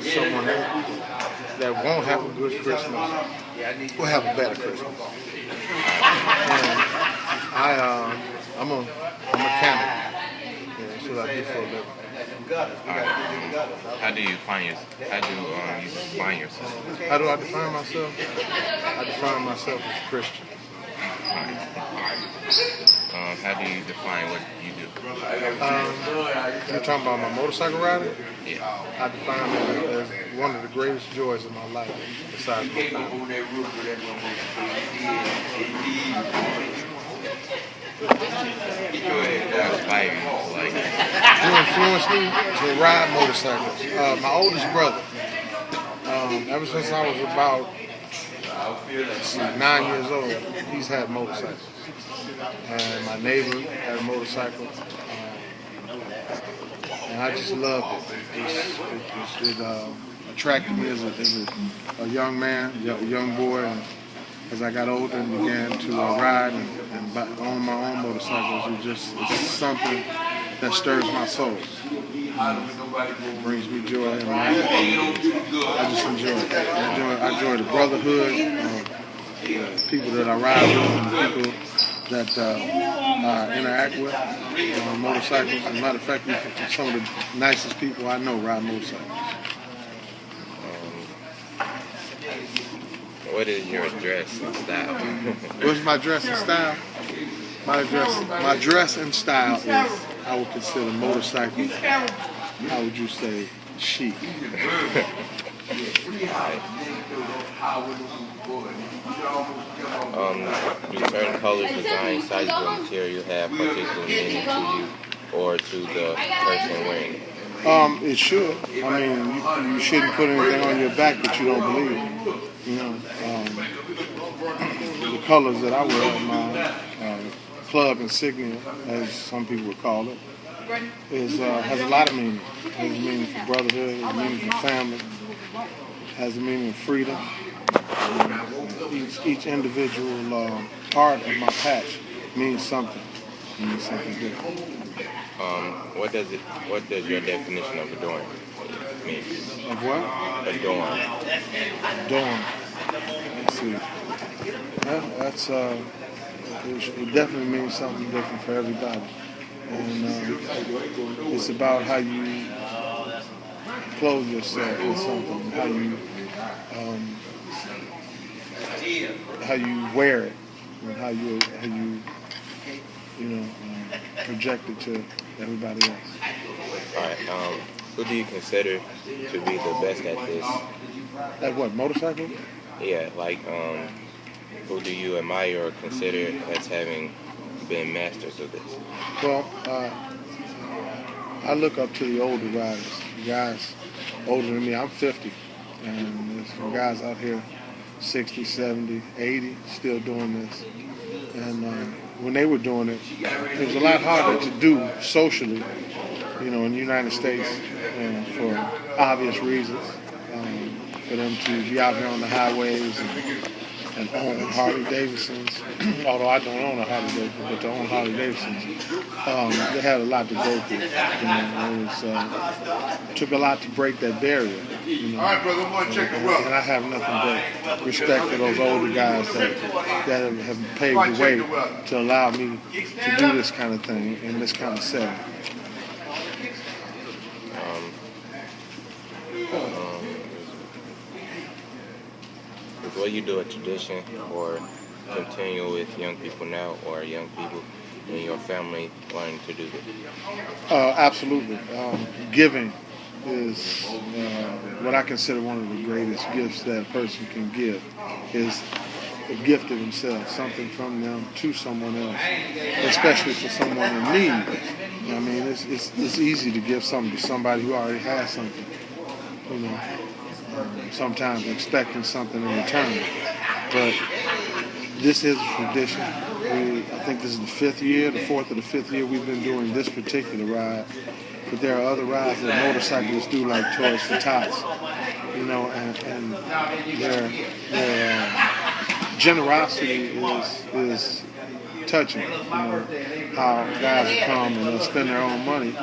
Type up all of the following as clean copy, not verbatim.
someone that won't have a good Christmas will have a better Christmas. And I'm a mechanic. Yeah, that's what I do for a living. How do you find how do you define yourself? How do I define myself? I define myself as a Christian. How do you define what you do? You're talking about my motorcycle riding? Yeah. I define it as one of the greatest joys of my life, besides my family. Who influenced me to ride motorcycles? My oldest brother. Ever since I was about 9 years old, he's had motorcycles. And my neighbor had a motorcycle. And I just loved it. It attracted me as a young man, a young boy. And as I got older and began to ride and own my own motorcycles, it's something that stirs my soul. It brings me joy in my life. I just enjoy it. I enjoy the brotherhood, people that I ride with, and the people that I interact with on motorcycles. As a matter of fact, some of the nicest people I know ride motorcycles. What is your dress and style? What's my dress and style? My dress and style is, I would consider motorcycles, how would you say, chic. Do certain colors, design, sizes, or material have particular meaning to you or to the person wearing it? It should. I mean, you shouldn't put anything on your back that you don't believe in. You know, the colors that I wear, my club insignia, as some people would call it, has a lot of meaning. It has a meaning for brotherhood, it has a meaning for family, it has a meaning of freedom. Each individual part of my patch means something. It means something different. What does your definition of adorn mean? Of what? Adorn. Adorn. Let's see. That's it definitely means something different for everybody. And it's about how you clothe yourself with something, how you wear it, and how you project it to everybody else. All right. Who do you consider to be the best at this? At what, motorcycle? Yeah, like who do you admire or consider as having been masters of this? Well, I look up to the older riders, the guys older than me. I'm 50, and there's some guys out here 60, 70, 80 still doing this. And when they were doing it, it was a lot harder to do socially, in the United States, for obvious reasons. For them to be out here on the highways and own Harley Davidsons, although I don't own a Harley Davidson, but to own Harley Davidsons, they had a lot to go through. It took a lot to break that barrier. All right, brother, I'm going to check the road. And I have nothing but respect for those older guys that have paved the way to allow me to do this kind of thing in this kind of setting. Is what you do a tradition or continue with young people now, or young people in your family wanting to do this? Absolutely. Giving is what I consider one of the greatest gifts that a person can give, is a gift of themselves, something from them to someone else, especially for someone in need. I mean, it's easy to give something to somebody who already has something, sometimes expecting something in return. But this is a tradition. I think this is the fourth or the fifth year we've been doing this particular ride. But there are other rides that motorcyclists do, like Toys for Tots, and their generosity is touching. How guys will come and they'll spend their own money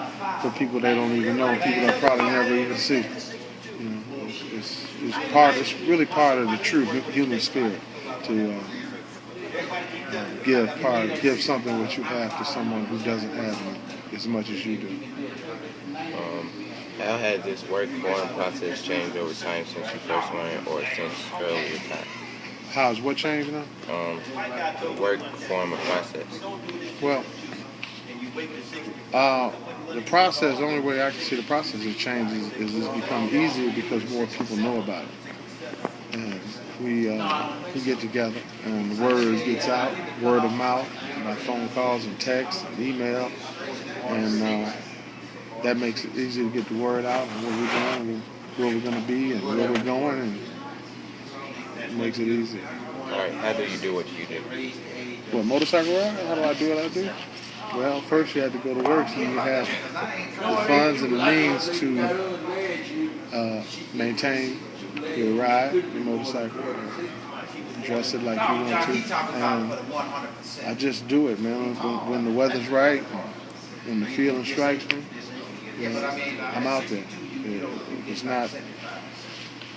for people they don't even know, people they'll probably never even see. is part. It's really part of the true human spirit to give something what you have to someone who doesn't have it as much as you do. How has this work form process changed over time since you first learned or since earlier time? How's what changed now? The work form or process. Well, the process, the only way I can see the process has changed is it's become easier because more people know about it. And we get together and the word gets out, word of mouth, by phone calls and text and email, and that makes it easy to get the word out and what we're doing, where we're going to be, and where we're going, and it makes it easy. All right, how do you do what you do? What, motorcycle ride? How do I do what I do? Well, first you have to go to work so you have the funds and the means to maintain your ride, your motorcycle, dress it like you want to, and I just do it, man. When the weather's right, when the feeling strikes me, I'm out there. It's not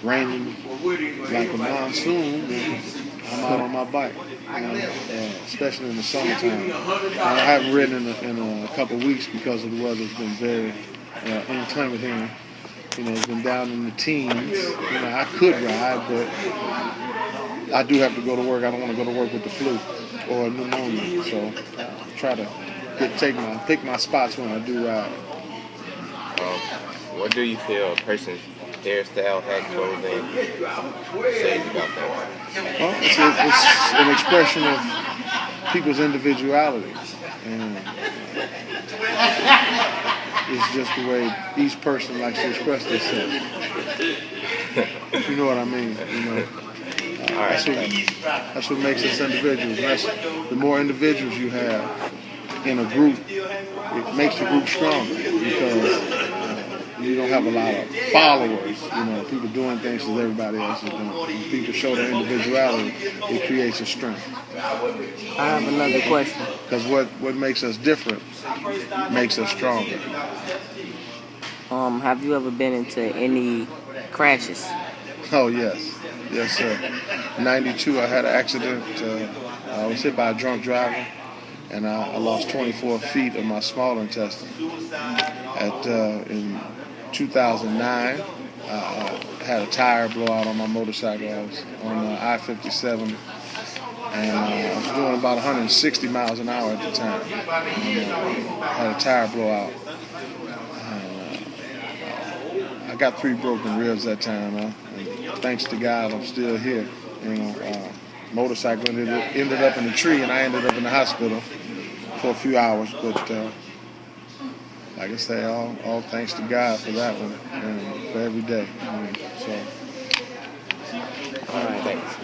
raining like a monsoon, then I'm out on my bike, especially in the summertime. I haven't ridden in a couple of weeks because of the weather's been very inclement here. It's been down in the teens. I could ride, but I do have to go to work. I don't want to go to work with the flu or pneumonia, so I try to pick my spots when I do ride. What do you feel a person's hairstyle, hat, clothing says about that? Well, it's an expression of people's individuality, and it's just the way each person likes to express themselves. You know what I mean? That's what makes us individuals. The more individuals you have in a group, it makes the group stronger because you don't have a lot of followers, people doing things that everybody else is doing. When people show their individuality, it creates a strength. I have another question. Because what makes us different makes us stronger. Have you ever been into any crashes? Oh, yes. Yes, sir. In '92, I had an accident. I was hit by a drunk driver, and I lost 24 feet of my small intestine. In 2009, I had a tire blowout on my motorcycle. I was on I-57, and I was doing about 160 miles an hour at the time. I had a tire blowout. I got 3 broken ribs that time, and thanks to God, I'm still here. Motorcycle ended up in the tree, and I ended up in the hospital for a few hours, but like I say, all thanks to God for that one and for every day. All right, thanks.